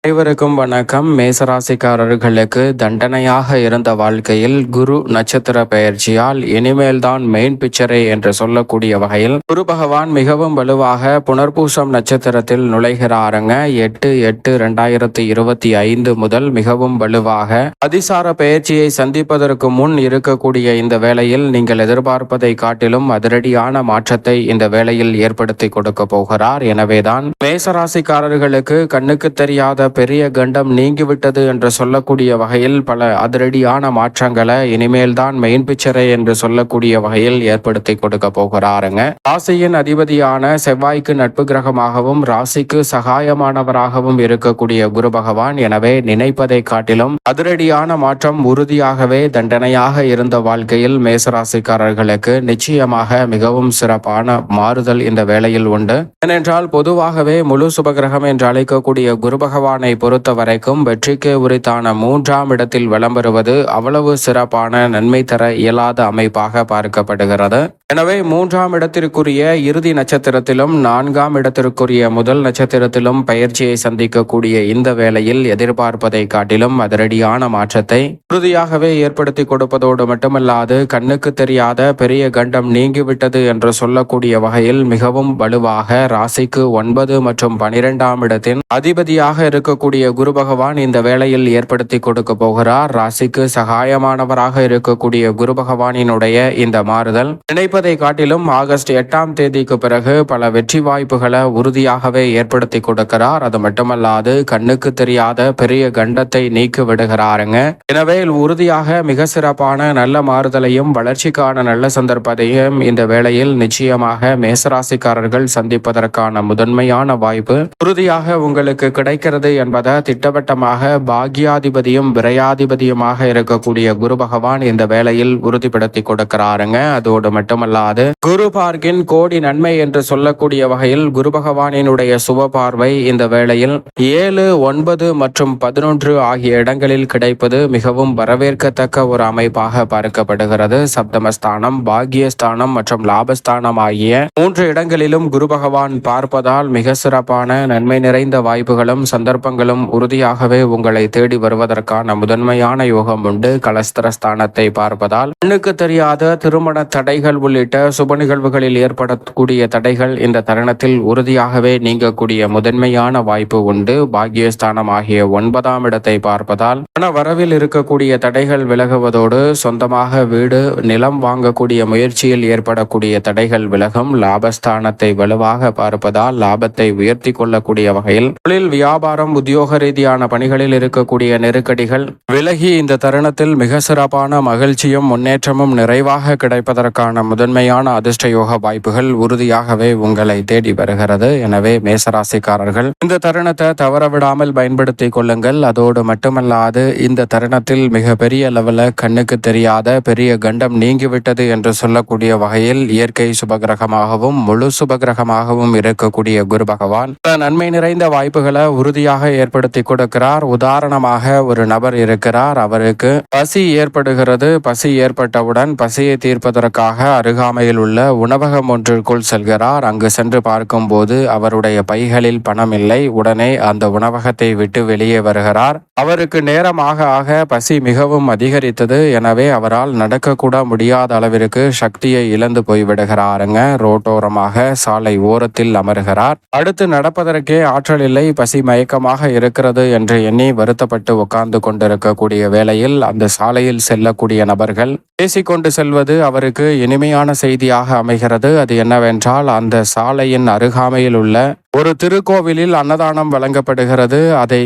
அனைவருக்கும் வணக்கம். மேசராசிக்காரர்களுக்கு தண்டனையாக இருந்த வாழ்க்கையில் குரு நட்சத்திர பெயர்ச்சியால் இனிமேல்தான் மெயின் பிக்சரே என்று சொல்லக்கூடிய வகையில் குரு பகவான் மிகவும் வலுவாக புனர்பூசம் நட்சத்திரத்தில் நுழைகிறாருங்க. 8/8/2025 முதல் மிகவும் வலுவாக அதிசார பெயர்ச்சியை சந்திப்பதற்கு முன் இருக்கக்கூடிய இந்த வேளையில் நீங்கள் எதிர்பார்ப்பதை காட்டிலும் அதிரடியான மாற்றத்தை இந்த வேளையில் ஏற்படுத்தி கொடுக்க போகிறார். எனவேதான் மேசராசிக்காரர்களுக்கு கண்ணுக்கு தெரியாத பெரிய கண்டம் நீங்கிவிட்டது என்று சொல்லக்கூடிய வகையில் பல அதிரடியான மாற்றங்களை இனிமேல் தான் மெயின் பிக்சரே என்று சொல்லக்கூடிய வகையில் ஏற்படுத்தி கொடுக்க போகிறாருங்க. ராசியின் அதிபதியான செவ்வாய்க்கு நட்பு கிரகமாகவும் ராசிக்கு சகாயமானவராகவும் இருக்கக்கூடிய குரு பகவான், எனவே நினைப்பதை காட்டிலும் அதிரடியான மாற்றம் உறுதியாகவே தண்டனையாக இருந்த வாழ்க்கையில் மேசராசிக்காரர்களுக்கு நிச்சயமாக மிகவும் சிறப்பான மாறுதல் இந்த வேளையில் உண்டு. ஏனென்றால் பொதுவாகவே முழு சுபகிரகம் என்று அழைக்கக்கூடிய குரு பகவானை பொறுத்த வரைக்கும் வெற்றிக்கு உரித்தான 3ஆம் இடத்தில் விளம்பெறுவது அவ்வளவு சிறப்பான நன்மை தர இயலாத அமைப்பாக பார்க்கப்படுகிறது. எனவே 3ஆம் இடத்திற்குரிய இறுதி நட்சத்திரத்திலும் 4ஆம் இடத்திற்குரிய முதல் நட்சத்திரத்திலும் பயிற்சியை சந்திக்கக்கூடிய இந்த வேளையில் எதிர்பார்ப்பதை காட்டிலும் அதிரடியான மாற்றத்தை உறுதியாகவே ஏற்படுத்தி கொடுப்பதோடு மட்டுமல்லாது கண்ணுக்கு தெரியாத பெரிய கண்டம் நீங்கிவிட்டது என்று சொல்லக்கூடிய வகையில் மிகவும் வலுவாக ராசிக்கு 9 மற்றும் 12ஆம் இடத்தின் அதிபதியாக இருக்கக்கூடிய குரு பகவான் இந்த வேளையில் ஏற்படுத்தி கொடுக்க போகிறார். ராசிக்கு சகாயமானவராக இருக்கக்கூடிய குரு பகவானினுடைய இந்த மாறுதல் நினைப்பதை காட்டிலும் ஆகஸ்ட் 8ஆம் தேதிக்கு பிறகு பல வெற்றி வாய்ப்புகளை உறுதியாகவே ஏற்படுத்தி கொடுக்கிறார். அது மட்டுமல்லாது கண்ணுக்கு தெரியாத பெரிய கண்டத்தை நீக்கி விடுகிறாருங்க. எனவே உறுதியாக மிக சிறப்பான நல்ல மாறுதலையும் வளர்ச்சிக்கான நல்ல சந்தர்ப்பத்தையும் இந்த வேளையில் நிச்சயமாக மேசராசிக்காரர்கள் சந்திப்பதற்கான முதன்மையான வாய்ப்பு உறுதியாக உங்களுக்கு கிடைக்கிறது என்பதை திட்டவட்டமாக பாக்யாதிபதியும் விரையாதிபதியுமாக இருக்கக்கூடிய குரு பகவான் இந்த வேளையில் உறுதிப்படுத்தி கொடுக்கிறாருங்க. அதோடு மட்டுமல்லாது குரு பார்க்கின் கோடி நன்மை என்று சொல்லக்கூடிய வகையில் குரு பகவானினுடைய சுப பார்வை இந்த வேளையில் 7, 9 மற்றும் 11 ஆகிய இடங்களில் கிடைப்பது மிகவும் வரவேற்கத்தக்க ஒரு அமைப்பாக பார்க்கப்படுகிறது. சப்தமஸ்தானம், பாக்யஸ்தானம் மற்றும் லாபஸ்தானம் ஆகிய 3 இடங்களிலும் குரு பகவான் பார்ப்பதால் மிக சிறப்பான நன்மை நிறைந்த வாய்ப்புகளும் சந்தர்ப்பங்களும் உறுதியாகவே உங்களை தேடி வருவதற்கான முதன்மையான யோகம் உண்டு. கலஸ்திரஸ்தானத்தை பார்ப்பதால் கண்ணுக்கு தெரியாத திருமண தடைகள் உள்ளிட்ட சுப நிகழ்வுகளில் ஏற்படக்கூடிய தடைகள் இந்த தருணத்தில் உறுதியாகவே நீங்கக்கூடிய முதன்மையான வாய்ப்பு உண்டு. பாக்யஸ்தானம் ஆகிய 9ஆம் இடத்தை பார்ப்பதால் பண வரவில் இருக்கக்கூடிய தடைகள் விலகுவதோடு சொந்தமாக வீடு நிலம் வாங்கக்கூடிய முயற்சியில் ஏற்படக்கூடிய தடைகள் விலகும். லாபஸ்தானத்தை வலுவாக பார்ப்பதால் லாபத்தை உயர்த்தி கொள்ளக்கூடிய வகையில் தொழில் வியாபாரம் உத்தியோக ரீதியான பணிகளில் இருக்கக்கூடிய நெருக்கடிகள் விலகி இந்த தருணத்தில் மிக சிறப்பான மகிழ்ச்சியும் முன்னேற்றமும் நிறைவாக கிடைப்பதற்கான முதன்மையான அதிர்ஷ்ட யோக வாய்ப்புகள் உறுதியாகவே உங்களை தேடி வருகிறது. எனவே மேசராசிக்காரர்கள் இந்த தருணத்தை தவறவிடாமல் பயன்படுத்தி கொள்ளுங்கள். அதோடு மட்டுமல்லாது இந்த தருணத்தில் மிக பெரிய லெவலில் கண்ணுக்கு தெரியாத பெரிய கண்டம் நீங்கிவிட்டது என்று சொல்லக்கூடிய வகையில் இயற்கை சுபகிரகமாகவும் முழு சுபகிரகமாகவும் இருக்கக்கூடிய குரு பகவான் நன்மை நிறைந்த வாய்ப்புகளை உறுதியாக ஏற்படுத்தி கொடுக்கிறார். உதாரணமாக ஒரு நபர் இருக்கிறார், அவருக்கு பசி ஏற்படுகிறது. பசி ஏற்பட்டவுடன் பசியை தீர்ப்பதற்காக அருகாமையில் உள்ள உணவகம் ஒன்றிற்குள் செல்கிறார். அங்கு சென்று பார்க்கும் போது அவருடைய பைகளில் பணம் இல்லை. உடனே அந்த உணவகத்தை விட்டு வெளியே வருகிறார். அவருக்கு நேரமாக ஆக பசி மிகவும் அதிகரித்தது. எனவே அவரால் நடக்கக்கூட முடியாத அளவிற்கு சக்தியை இழந்து போய்விடுகிறாருங்க. ரோட்டோரமாக சாலை ஓரத்தில் அமர்கிறார். அடுத்து நடப்பதற்கே ஆற்றல் இல்லை. பசி மயக்கமாக இருக்கிறது என்று எண்ணி வருத்தப்பட்டு உட்கார்ந்து கொண்டிருக்கக்கூடிய வேளையில் அந்த சாலையில் செல்லக்கூடிய நபர்கள் பேசிக்கொண்டு செல்வது அவருக்கு இனிமையான செய்தியாக அமைகிறது. அது என்னவென்றால் அந்த சாலையின் அருகாமையில் உள்ள ஒரு திருக்கோவிலில் அன்னதானம் வழங்கப்படுகிறது. அதை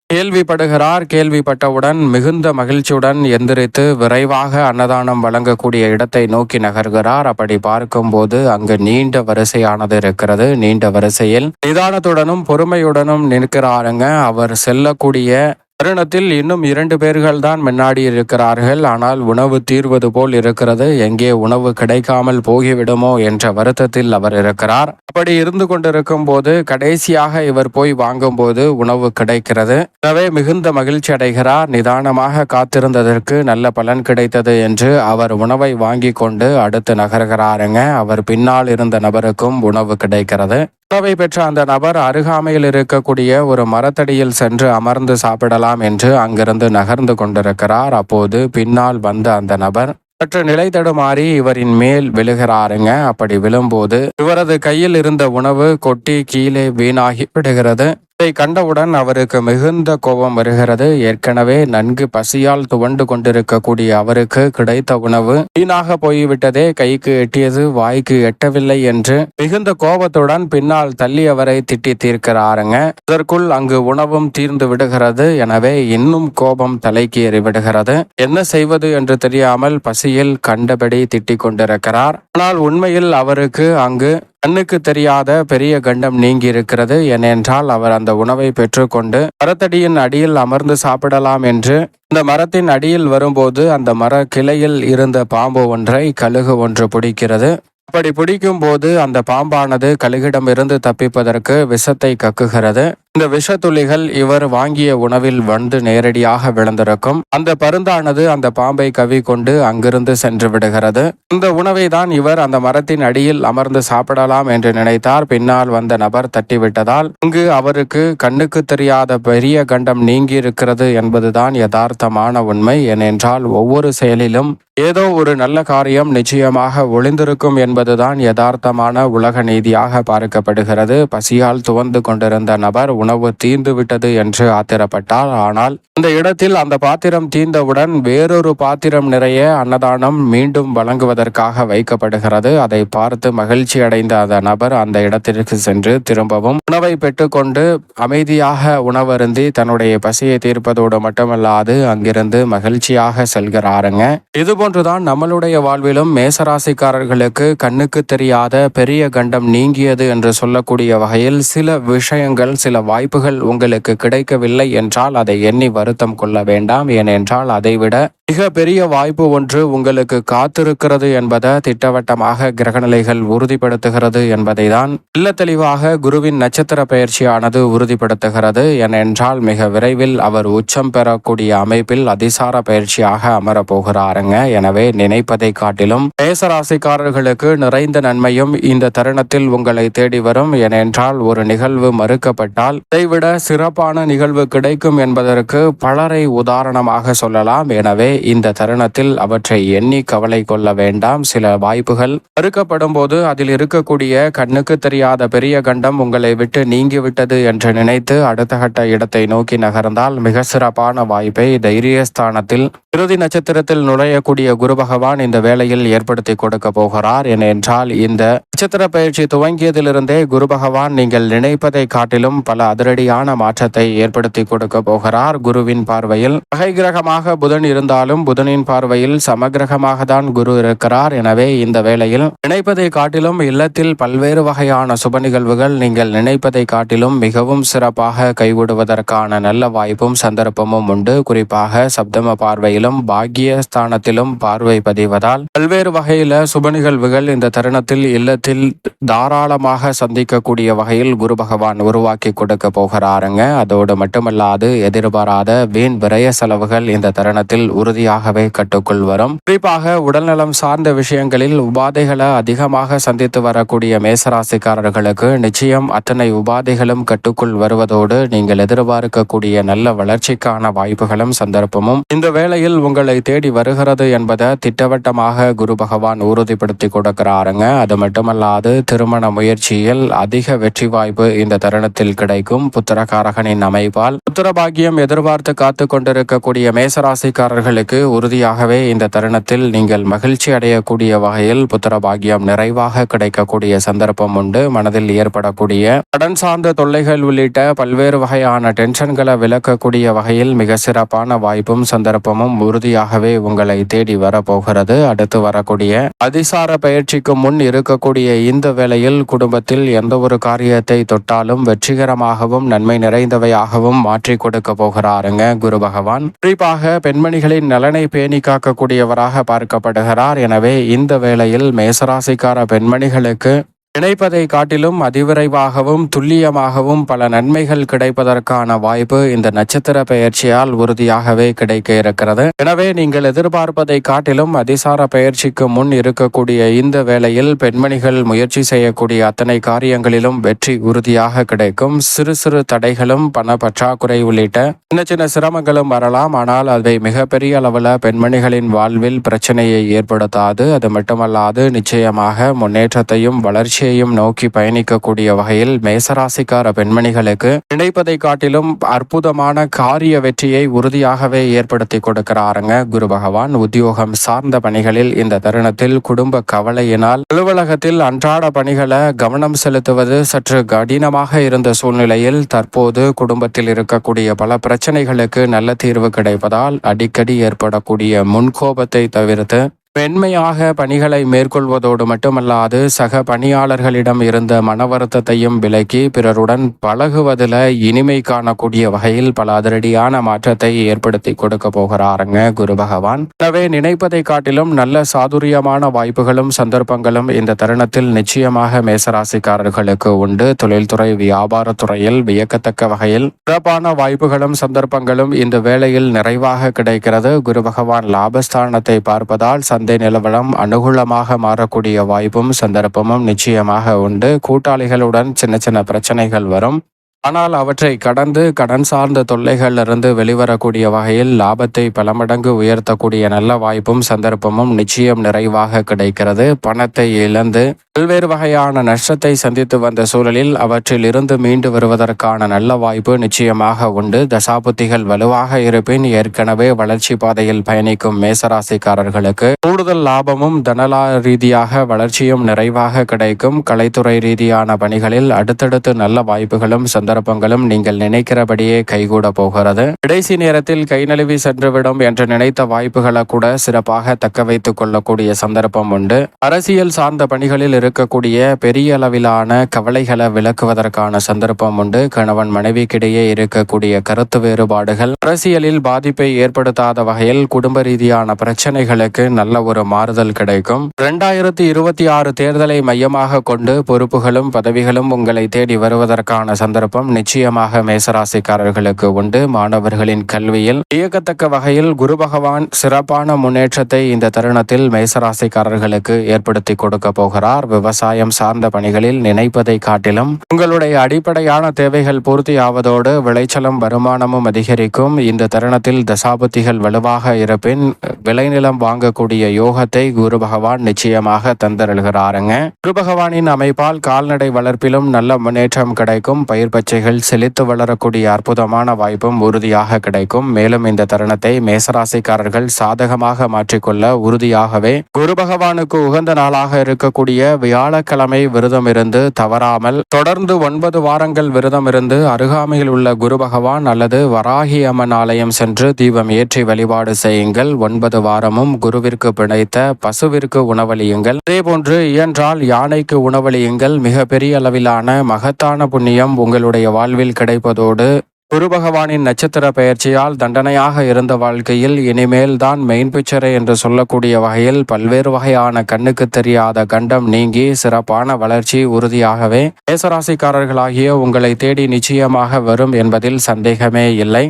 கேள்விப்படுகிறார். கேள்விப்பட்டவுடன் மிகுந்த மகிழ்ச்சியுடன் எந்திரித்து விரைவாக அன்னதானம் வழங்கக்கூடிய இடத்தை நோக்கி நகர்கிறார். அப்படி பார்க்கும்போது அங்கு நீண்ட வரிசையானது இருக்கிறது. நீண்ட வரிசையில் நிதானத்துடனும் பொறுமையுடனும் நிற்கிறாருங்க. அவர் செல்லக்கூடிய தருணத்தில் இன்னும் 2 பேர்கள் தான் முன்னாடி இருக்கிறார்கள். ஆனால் உணவு தீர்வது போல் இருக்கிறது. எங்கே உணவு கிடைக்காமல் போகிவிடுமோ என்ற வருத்தத்தில் அவர் இருக்கிறார். அப்படி இருந்து கொண்டிருக்கும் போது கடைசியாக இவர் போய் வாங்கும்போது உணவு கிடைக்கிறது. எனவே மிகுந்த மகிழ்ச்சி அடைகிறார். நிதானமாக காத்திருந்ததற்கு நல்ல பலன் கிடைத்தது என்று அவர் உணவை வாங்கி கொண்டு அடுத்து நகர்கிறாருங்க. அவர் பின்னால் இருந்த நபருக்கும் உணவு கிடைக்கிறது. உணவை பெற்ற அந்த நபர் அருகாமையில் இருக்கக்கூடிய ஒரு மரத்தடியில் சென்று அமர்ந்து சாப்பிடலாம் என்று அங்கிருந்து நகர்ந்து கொண்டிருக்கிறார். அப்போது பின்னால் வந்த அந்த நபர் சற்று நிலை தடுமாறி இவரின் மேல் விழுகிறாருங்க. அப்படி விழும்போது இவரது கையில் இருந்த உணவு கொட்டி கீழே வீணாகி விடுகிறது. இதை கண்டவுடன் அவருக்கு மிகுந்த கோபம் வருகிறது. ஏற்கனவே நன்கு பசியால் துவண்டு கொண்டிருக்கக்கூடிய அவருக்கு கிடைத்த உணவு வீணாக போய்விட்டதே, கைக்கு எட்டியது வாய்க்கு எட்டவில்லை என்று மிகுந்த கோபத்துடன் பின்னால் தள்ளி அவரை திட்டி தீர்க்கிறாருங்க. இதற்குள் அங்கு உணவும் தீர்ந்து விடுகிறது. எனவே இன்னும் கோபம் தலைக்கு ஏறிவிடுகிறது. என்ன செய்வது என்று தெரியாமல் பசியில் கண்டபடி திட்டிக் கொண்டிருக்கிறார். ஆனால் உண்மையில் அவருக்கு அங்கு கண்ணுக்கு தெரியாத பெரிய கண்டம் நீங்கி இருக்கிறது. ஏனென்றால் அவர் அந்த உணவை பெற்றுக்கொண்டு மரத்தடியின் அடியில் அமர்ந்து சாப்பிடலாம் என்று இந்த மரத்தின் அடியில் வரும்போது அந்த மர கிளையில் இருந்த பாம்பு ஒன்றை கழுகு ஒன்று பிடிக்கிறது. அப்படி பிடிக்கும் போது அந்த பாம்பானது கழுகிடமிருந்து தப்பிப்பதற்கு விஷத்தை கக்குகிறது. இந்த விஷத்துளிகள் இவர் வாங்கிய உணவில் வந்து நேரடியாக விழுந்திருக்கும். அந்த பருந்தானது அந்த பாம்பை கவி கொண்டு அங்கிருந்து சென்று விடுகிறது. இந்த உணவை தான் இவர் அந்த மரத்தின் அடியில் அமர்ந்து சாப்பிடலாம் என்று நினைத்தார். பின்னால் வந்த நபர் தட்டிவிட்டதால் இங்கு அவருக்கு கண்ணுக்கு தெரியாத பெரிய கண்டம் நீங்கி இருக்கிறது என்பதுதான் யதார்த்தமான உண்மை. ஏனென்றால் ஒவ்வொரு செயலிலும் ஏதோ ஒரு நல்ல காரியம் நிச்சயமாக ஒளிந்திருக்கும் என்பதுதான் யதார்த்தமான உலக நீதியாக பார்க்கப்படுகிறது. பசியால் துவந்து கொண்டிருந்த நபர் உணவு தீர்ந்து விட்டது என்று ஆத்திரப்பட்டார். ஆனால் அந்த இடத்தில் அந்த பாத்திரம் தீர்ந்தவுடன் வேறொரு பாத்திரம் நிறைய அன்னதானம் மீண்டும் வழங்குவதற்காக வைக்கப்படுகிறது. அதை பார்த்து மகிழ்ச்சி அடைந்த அந்த நபர் அந்த இடத்திற்கு சென்று திரும்பவும் உணவை பெற்றுக்கொண்டு அமைதியாக உணவருந்தி தன்னுடைய பசியை தீர்ப்பதோடு மட்டுமல்லாது அங்கிருந்து மகிழ்ச்சியாக செல்கிறாருங்க. இதுபோன்றுதான் நம்மளுடைய வாழ்விலும் மேசராசிக்காரர்களுக்கு கண்ணுக்கு தெரியாத பெரிய கண்டம் நீங்கியது என்று சொல்லக்கூடிய வகையில் சில விஷயங்கள், சில வாய்ப்புகள் உங்களுக்கு கிடைக்கவில்லை என்றால் அதை எண்ணி வருத்தம் கொள்ள வேண்டாம். ஏனென்றால் அதைவிட மிக பெரிய வாய்ப்பு ஒன்று உங்களுக்கு காத்திருக்கிறது என்பதை திட்டவட்டமாக கிரகநிலைகள் உறுதிப்படுத்துகிறது என்பதை தான் இல்ல தெளிவாக குருவின் நட்சத்திர பயிற்சியானது உறுதிப்படுத்துகிறது. ஏனென்றால் மிக விரைவில் அவர் உச்சம் பெறக்கூடிய அமைப்பில் அதிசார பயிற்சியாக அமரப்போகிறாருங்க. எனவே நினைப்பதை காட்டிலும் மேசராசிக்காரர்களுக்கு நிறைந்த நன்மையும் இந்த தருணத்தில் உங்களை தேடி வரும். ஏனென்றால் ஒரு நிகழ்வு மறுக்கப்பட்டால் இதைவிட சிறப்பான நிகழ்வு கிடைக்கும் என்பதற்கு பலரை உதாரணமாக சொல்லலாம். எனவே இந்த தருணத்தில் அவற்றை எண்ணி கவலை கொள்ள வேண்டாம். சில வாய்ப்புகள் மறுக்கப்படும் போது அதில் இருக்கக்கூடிய கண்ணுக்கு தெரியாத பெரிய கண்டம் உங்களை விட்டு நீங்கிவிட்டது என்று நினைத்து அடுத்த கட்ட இடத்தை நோக்கி நகர்ந்தால் மிக சிறப்பான வாய்ப்பை தைரியஸ்தானத்தில் இறுதி நட்சத்திரத்தில் நுழையக்கூடிய குரு பகவான் இந்த வேளையில் ஏற்படுத்தி கொடுக்க போகிறார். ஏனென்றால் இந்த நட்சத்திர பயிற்சி துவங்கியதிலிருந்தே குரு பகவான் நீங்கள் நினைப்பதை காட்டிலும் பல அதிரடியான மாற்றத்தை ஏற்படுத்தி கொடுக்க போகிறார். குருவின் பார்வையில் பகை கிரகமாக புதன் இருந்தாலும் புதனின் பார்வையில் சமகிரகமாக தான் குரு இருக்கிறார். எனவே இந்த வேளையில் நினைப்பதை காட்டிலும் இல்லத்தில் பல்வேறு வகையான சுப நிகழ்வுகள் நீங்கள் நினைப்பதை காட்டிலும் மிகவும் சிறப்பாக கைவிடுவதற்கான நல்ல வாய்ப்பும் சந்தர்ப்பமும் உண்டு. குறிப்பாக சப்தம பார்வையிலும் பாக்கிய ஸ்தானத்திலும் பார்வை பதிவதால் பல்வேறு வகையில சுப நிகழ்வுகள் இந்த தருணத்தில் இல்லத்தில் தாராளமாக சந்திக்கக்கூடிய வகையில் குரு பகவான் உருவாக்கி கொடுக்க போகிறாருங்க. அதோடு மட்டுமல்லாது எதிர்பாராத வீண் விரய செலவுகள் இந்த தருணத்தில் உறுதியாகவே கட்டுக்குள் வரும். குறிப்பாக உடல்நலம் சார்ந்த விஷயங்களில் உபாதைகளை அதிகமாக சந்தித்து வரக்கூடிய மேசராசிக்காரர்களுக்கு நிச்சயம் அத்தனை உபாதைகளும் கட்டுக்குள் வருவதோடு நீங்கள் எதிர்பார்க்கக்கூடிய நல்ல வளர்ச்சிக்கான வாய்ப்புகளும் சந்தர்ப்பமும் இந்த வேளையில் உங்களை தேடி வருகிறது என்பதை திட்டவட்டமாக குரு பகவான் உறுதிப்படுத்தி கொடுக்கிறாருங்க. அது மட்டுமல்லாது திருமண முயற்சியில் அதிக வெற்றி வாய்ப்பு இந்த தருணத்தில் கிடைக்கும். புத்திரகாரகனின் அமைப்பால் புத்திர பாக்கியம் எதிர்பார்த்து காத்து கொண்டிருக்கக்கூடிய மேசராசிக்காரர்களுக்கு உறுதியாகவே இந்த தருணத்தில் நீங்கள் மகிழ்ச்சி அடையக்கூடிய வகையில் புத்திர பாக்கியம் நிறைவாக கிடைக்கக்கூடிய சந்தர்ப்பம் உண்டு. மனதில் ஏற்படக்கூடிய கடன் சார்ந்த தொல்லைகள் உள்ளிட்ட பல்வேறு வகையான டென்ஷன்களை விளக்கக்கூடிய வகையில் மிக சிறப்பான வாய்ப்பும் சந்தர்ப்பமும் உறுதியாகவே உங்களை தேடி வரப்போகிறது. அடுத்து வரக்கூடிய அதிசார பயிற்சிக்கு முன் இருக்கக்கூடிய இந்த வேளையில் குடும்பத்தில் எந்த ஒரு காரியத்தை தொட்டாலும் வெற்றிகரமாகவும் நன்மை நிறைந்தவையாகவும் மாற்றி கொடுக்க போகிறாருங்க குரு பகவான். குறிப்பாக பெண்மணிகளின் நலனை பேணி காக்கக்கூடியவராக பார்க்கப்படுகிறார். எனவே இந்த வேளையில் மேசராசிக்கார பெண்மணிகளுக்கு நினைப்பதை காட்டிலும் அதிவிரைவாகவும் துல்லியமாகவும் பல நன்மைகள் கிடைப்பதற்கான வாய்ப்பு இந்த நட்சத்திர பெயர்ச்சியால் உறுதியாகவே கிடைக்க இருக்கிறது. எனவே நீங்கள் எதிர்பார்ப்பதை காட்டிலும் அதிசார பெயர்ச்சிக்கு முன் இருக்கக்கூடிய இந்த வேளையில் பெண்மணிகள் முயற்சி செய்யக்கூடிய அத்தனை காரியங்களிலும் வெற்றி உறுதியாக கிடைக்கும். சிறு சிறு தடைகளும் பண பற்றாக்குறை உள்ளிட்ட சின்ன சின்ன சிரமங்களும் வரலாம். ஆனால் அவை மிகப்பெரிய அளவில் பெண்மணிகளின் வாழ்வில் பிரச்சனையை ஏற்படுத்தாது. அது மட்டுமல்லாது நிச்சயமாக முன்னேற்றத்தையும் வளர்ச்சியையும் நோக்கி பயணிக்கக்கூடிய வகையில் மேசராசிக்கார பெண்மணிகளுக்கு நினைப்பதை காட்டிலும் அற்புதமான காரிய வெற்றியை உறுதியாகவே ஏற்படுத்தி கொடுக்கிறாருங்க குரு பகவான். உத்தியோகம் சார்ந்த பணிகளில் இந்த தருணத்தில் குடும்ப கவலையினால் அலுவலகத்தில் அன்றாட பணிகளை கவனம் செலுத்துவது சற்று கடினமாக இருந்த சூழ்நிலையில் தற்போது குடும்பத்தில் இருக்கக்கூடிய பல பிரச்சனைகளுக்கு நல்ல தீர்வு கிடைப்பதால் அடிக்கடி ஏற்படக்கூடிய முன்கோபத்தை தவிர்த்து மென்மையாக பணிகளை மேற்கொள்வதோடு மட்டுமல்லாது சக பணியாளர்களிடம் இருந்த மன வருத்தத்தையும் விலக்கி பிறருடன் பழகுவதில் இனிமை காணக்கூடிய வகையில் பல அதிரடியான மாற்றத்தை ஏற்படுத்தி கொடுக்க போகிறாருங்க குரு பகவான். எனவே நினைப்பதை காட்டிலும் நல்ல சாதுரியமான வாய்ப்புகளும் சந்தர்ப்பங்களும் இந்த தருணத்தில் நிச்சயமாக மேசராசிக்காரர்களுக்கு உண்டு. தொழில்துறை வியாபாரத்துறையில் வியக்கத்தக்க வகையில் சிறப்பான வாய்ப்புகளும் சந்தர்ப்பங்களும் இந்த வேளையில் நிறைவாக கிடைக்கிறது. குரு பகவான் லாபஸ்தானத்தை பார்ப்பதால் சந்தை நிலவரம் அனுகூலமாக மாறக்கூடிய வாய்ப்பும் சந்தர்ப்பமும் நிச்சயமாக உண்டு. கூட்டாளிகளுடன் சின்ன சின்ன பிரச்சனைகள் வரும். ஆனால் அவற்றை கடந்து கடன் சார்ந்த தொல்லைகளிலிருந்து வெளிவரக்கூடிய வகையில் லாபத்தை பல மடங்கு உயர்த்தக்கூடிய நல்ல வாய்ப்பும் சந்தர்ப்பமும் நிச்சயம் நிறைவாக கிடைக்கிறது. பணத்தை இழந்து பல்வேறு வகையான நஷ்டத்தை சந்தித்து வந்த சூழலில் அவற்றில் இருந்து மீண்டு வருவதற்கான நல்ல வாய்ப்பு நிச்சயமாக உண்டு. தசாபுத்திகள் வலுவாக இருப்பின் ஏற்கனவே வளர்ச்சி பாதையில் பயணிக்கும் மேசராசிக்காரர்களுக்கு கூடுதல் லாபமும் தனலா ரீதியாக வளர்ச்சியும் நிறைவாக கிடைக்கும். கலைத்துறை ரீதியான பணிகளில் அடுத்தடுத்து நல்ல வாய்ப்புகளும் சந்தர்ப்பங்களும் நீங்கள் நினைக்கிறபடியே கைகூட போகிறது. கடைசி நேரத்தில் கை நழுவி சென்றுவிடும் என்று நினைத்த வாய்ப்புகளை கூட சிறப்பாக தக்க வைத்துக் கொள்ளக்கூடிய சந்தர்ப்பம் உண்டு. அரசியல் சார்ந்த பணிகளில் இருக்கக்கூடிய பெரிய அளவிலான கவலைகளை விளக்குவதற்கான சந்தர்ப்பம் உண்டு. கணவன் மனைவிக்கிடையே இருக்கக்கூடிய கருத்து வேறுபாடுகள் அரசியலில் பாதிப்பை ஏற்படுத்தாத வகையில் குடும்ப ரீதியான பிரச்சனைகளுக்கு நல்ல ஒரு மாறுதல் கிடைக்கும். 2026 தேர்தலை மையமாக கொண்டு பொறுப்புகளும் பதவிகளும் உங்களை தேடி வருவதற்கான சந்தர்ப்பம் நிச்சயமாக மேசராசிக்காரர்களுக்கு உண்டு. மாணவர்களின் கல்வியில் வியக்கத்தக்க வகையில் குரு பகவான் சிறப்பான முன்னேற்றத்தை இந்த தருணத்தில் மேசராசிக்காரர்களுக்கு ஏற்படுத்தி கொடுக்க போகிறார். விவசாயம் சார்ந்த பணிகளில் நினைப்பதை காட்டிலும் உங்களுடைய அடிப்படையான தேவைகள் பூர்த்தியாவதோடு விளைச்சலும் வருமானமும் அதிகரிக்கும். இந்த தருணத்தில் தசாபுத்திகள் வலுவாக இருப்பின் விளைநிலம் வாங்கக்கூடிய யோகத்தை குரு பகவான் நிச்சயமாக தந்தருள்கிறாருங்க. குரு பகவானின் அமைப்பால் கால்நடை வளர்ப்பிலும் நல்ல முன்னேற்றம் கிடைக்கும். பயிர் பச்சைகள் செழித்து வளரக்கூடிய அற்புதமான வாய்ப்பும் உறுதியாக கிடைக்கும். மேலும் இந்த தருணத்தை மேசராசிக்காரர்கள் சாதகமாக மாற்றிக்கொள்ள உறுதியாகவே குரு பகவானுக்கு உகந்த நாளாக இருக்கக்கூடிய வியாழக்கிழமை விரதம் இருந்து தவறாமல் தொடர்ந்து 9 வாரங்கள் விரதம் இருந்து அருகாமையில் உள்ள குரு பகவான் அல்லது வராகி அம்மன் ஆலயம் சென்று தீபம் ஏற்றி வழிபாடு செய்யுங்கள். 9 வாரமும் குருவிற்கு பிணைத்த பசுவிற்கு உணவளியுங்கள். அதேபோன்று இயன்றால் யானைக்கு உணவளியுங்கள். மிக பெரிய அளவிலான மகத்தான புண்ணியம் உங்களுடைய வாழ்வில் கிடைப்பதோடு குரு பகவானின் நட்சத்திர பெயர்ச்சியால் தண்டனையாக இருந்த வாழ்க்கையில் இனிமேல் தான் மெயின் பிக்சரை என்று சொல்லக்கூடிய வகையில் பல்வேறு வகையான கண்ணுக்கு தெரியாத கண்டம் நீங்கி சிறப்பான வளர்ச்சி உறுதியாகவே மேசராசிக்காரர்களாகிய உங்களை தேடி நிச்சயமாக வரும் என்பதில் சந்தேகமே இல்லை.